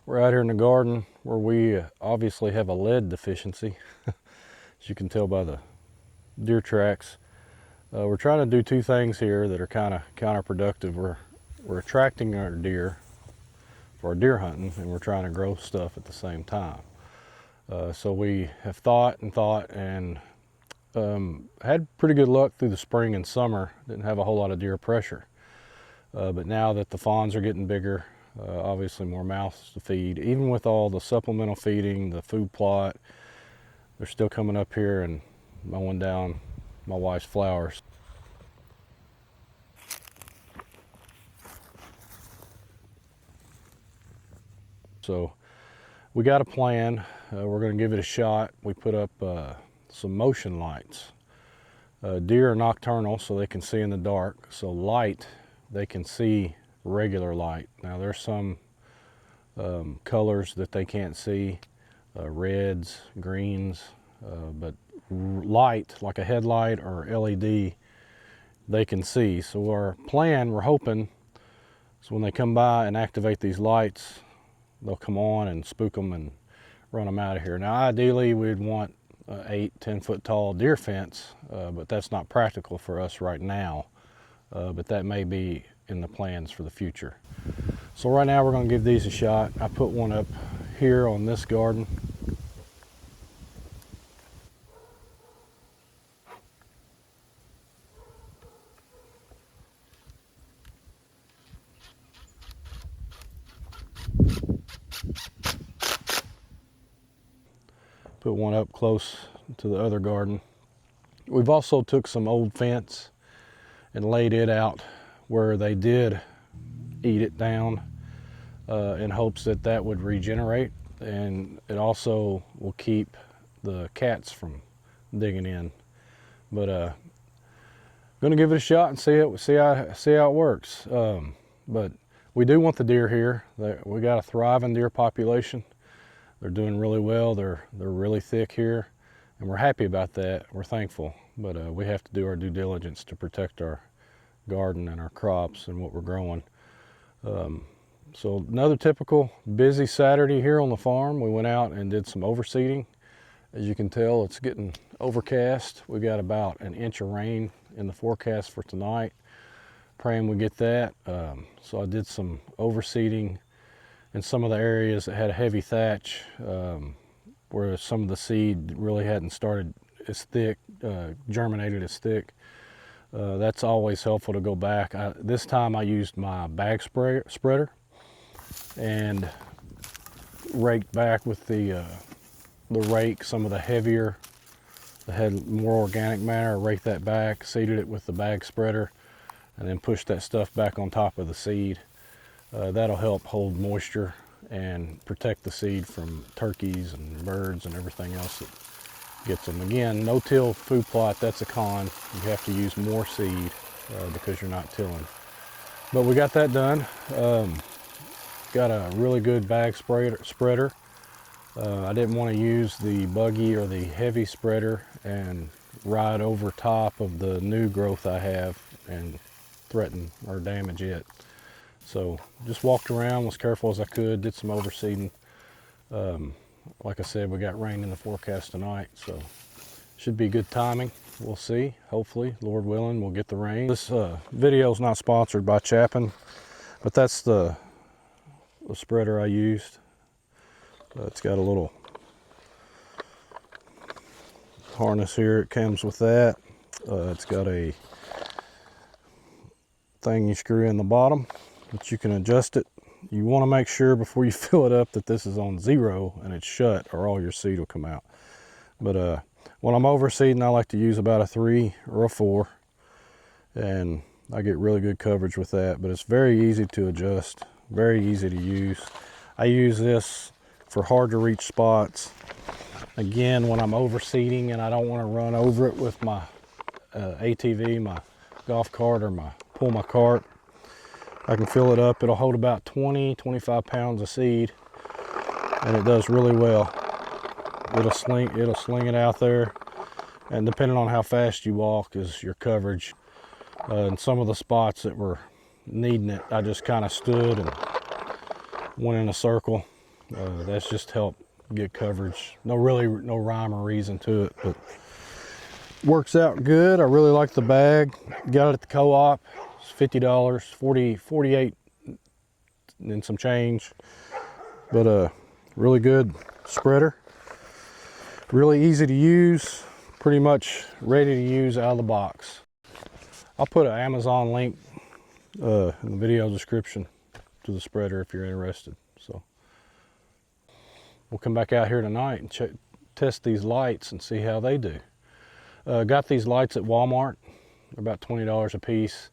We're out here in the garden where we obviously have a lead deficiency, as you can tell by the deer tracks. We're trying to do two things here that are kind of counterproductive. We're attracting our deer for our deer hunting, and we're trying to grow stuff at the same time. So we have thought and had pretty good luck through the spring and summer. Didn't have a whole lot of deer pressure. But now that the fawns are getting bigger, obviously more mouths to feed, even with all the supplemental feeding, the food plot, they're still coming up here and mowing down my wife's flowers. So we got a plan. We're going to give it a shot. We put up some motion lights. Deer are nocturnal, so they can see in the dark. So light, they can see regular light. Now there's some colors that they can't see, reds, greens, but light, like a headlight or LED, they can see. So our plan, we're hoping, is when they come by and activate these lights, they'll come on and spook them and run them out of here. Now ideally we'd want an 8-10 foot tall deer fence, but that's not practical for us right now, but that may be in the plans for the future. So right now we're going to give these a shot. I put one up here on this garden. Put one up close to the other garden. We've also took some old fence and laid it out where they did eat it down in hopes that that would regenerate, and it also will keep the cats from digging in. But gonna give it a shot and see how it works. But we do want the deer here. We got a thriving deer population. They're doing really well. They're really thick here, and we're happy about that. We're thankful, but we have to do our due diligence to protect our garden and our crops and what we're growing. So another typical busy Saturday here on the farm. We went out and did some overseeding. As you can tell, it's getting overcast. We got about an inch of rain in the forecast for tonight. Praying we get that. So I did some overseeding in some of the areas that had a heavy thatch, where some of the seed really hadn't started as thick, germinated as thick. That's always helpful to go back. This time I used my bag spreader and raked back with the rake some of the heavier, that had more organic matter. Raked that back, seeded it with the bag spreader, and then pushed that stuff back on top of the seed. That'll help hold moisture and protect the seed from turkeys and birds and everything else that gets them. Again, no-till food plot, that's a con. You have to use more seed because you're not tilling. But we got that done. Got a really good bag spreader. I didn't want to use the buggy or the heavy spreader and ride over top of the new growth I have and threaten or damage it. So just walked around, was careful as I could, did some overseeding. Like I said, we got rain in the forecast tonight, so should be good timing. We'll see. Hopefully, Lord willing, we'll get the rain. This video is not sponsored by Chapin, but that's the spreader I used. It's got a little harness here. It comes with that. It's got a thing you screw in the bottom that you can adjust it. You want to make sure before you fill it up that this is on 0 and it's shut, or all your seed will come out. But when I'm overseeding, I like to use about a 3 or a 4, and I get really good coverage with that. But it's very easy to adjust, very easy to use. I use this for hard to reach spots. Again, when I'm overseeding and I don't want to run over it with my ATV, my golf cart, or pull my cart, I can fill it up. It'll hold about 20-25 pounds of seed, and it does really well. It'll sling it out there, and depending on how fast you walk is your coverage. In some of the spots that were needing it, I just kind of stood and went in a circle That's just helped get coverage. No rhyme or reason to it, but works out good. I really like the bag. Got it at the co-op. It's $50, 48 and some change. But really good spreader. Really easy to use. Pretty much ready to use out of the box. I'll put an Amazon link in the video description to the spreader if you're interested. So we'll come back out here tonight and test these lights and see how they do. Got these lights at Walmart. They're about $20 a piece.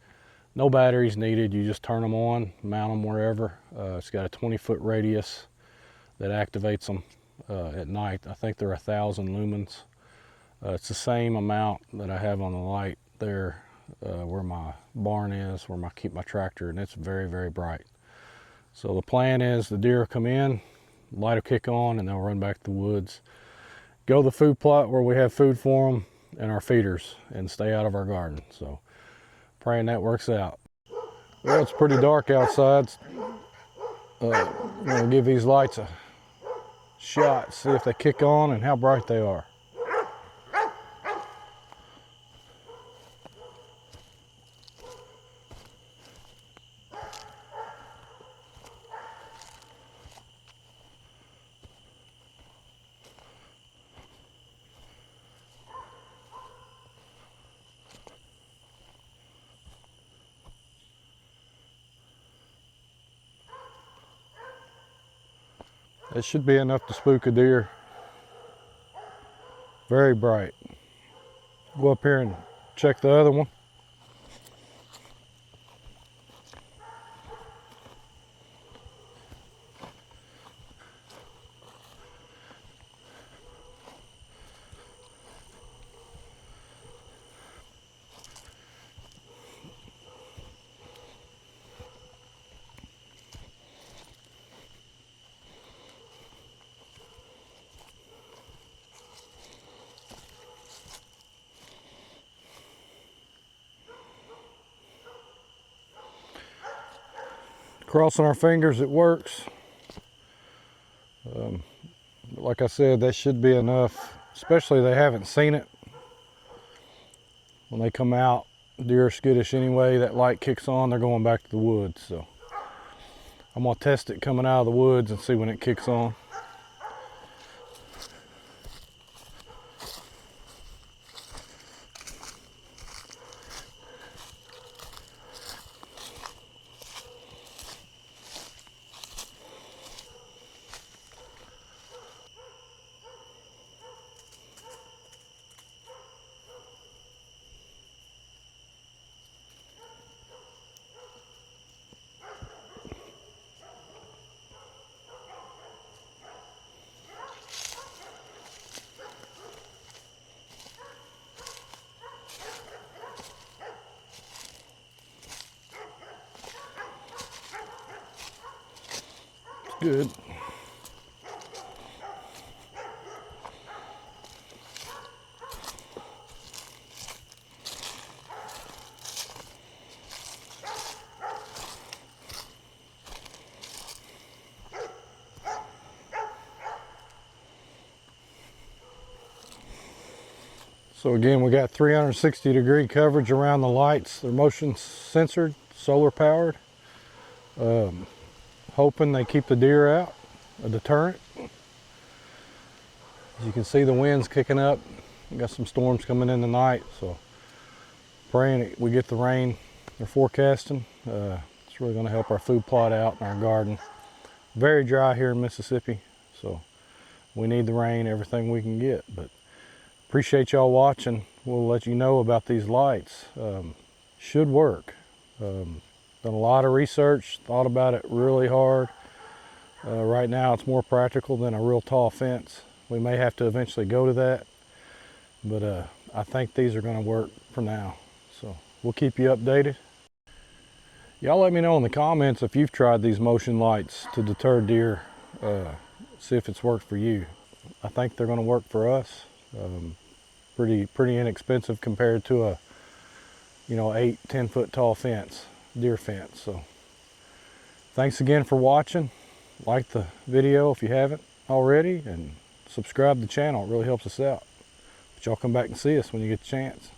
No batteries needed. You just turn them on, mount them wherever. It's got a 20-foot radius that activates them at night. I think they're 1,000 lumens. It's the same amount that I have on the light there where my barn is, where I keep my tractor, and it's very, very bright. So the plan is the deer come in, light will kick on, and they'll run back to the woods. Go to the food plot where we have food for them and our feeders, and stay out of our garden. So praying that works out. Well, it's pretty dark outside. I'm gonna give these lights a shot, see if they kick on and how bright they are. It should be enough to spook a deer. Very bright. Go up here and check the other one. Crossing our fingers it works. Like I said, that should be enough, especially they haven't seen it. When they come out, deer are skittish anyway. That light kicks on, they're going back to the woods. So I'm gonna test it coming out of the woods and see when it kicks on. Good. So again, we got 360-degree coverage around the lights. They're motion censored, solar powered. Hoping they keep the deer out, a deterrent. As you can see, the wind's kicking up. We got some storms coming in tonight, so praying we get the rain they're forecasting. It's really going to help our food plot out in our garden. Very dry here in Mississippi, so we need the rain, everything we can get. But appreciate y'all watching. We'll let you know about these lights. Should work. Done a lot of research, thought about it really hard. Right now it's more practical than a real tall fence. We may have to eventually go to that, but I think these are going to work for now. So we'll keep you updated. Y'all let me know in the comments if you've tried these motion lights to deter deer. See if it's worked for you. I think they're going to work for us. Pretty inexpensive compared to a 8-10 foot tall fence. Deer fence. So thanks again for watching. like the video if you haven't already, and subscribe to the channel. It really helps us out. But y'all come back and see us when you get the chance.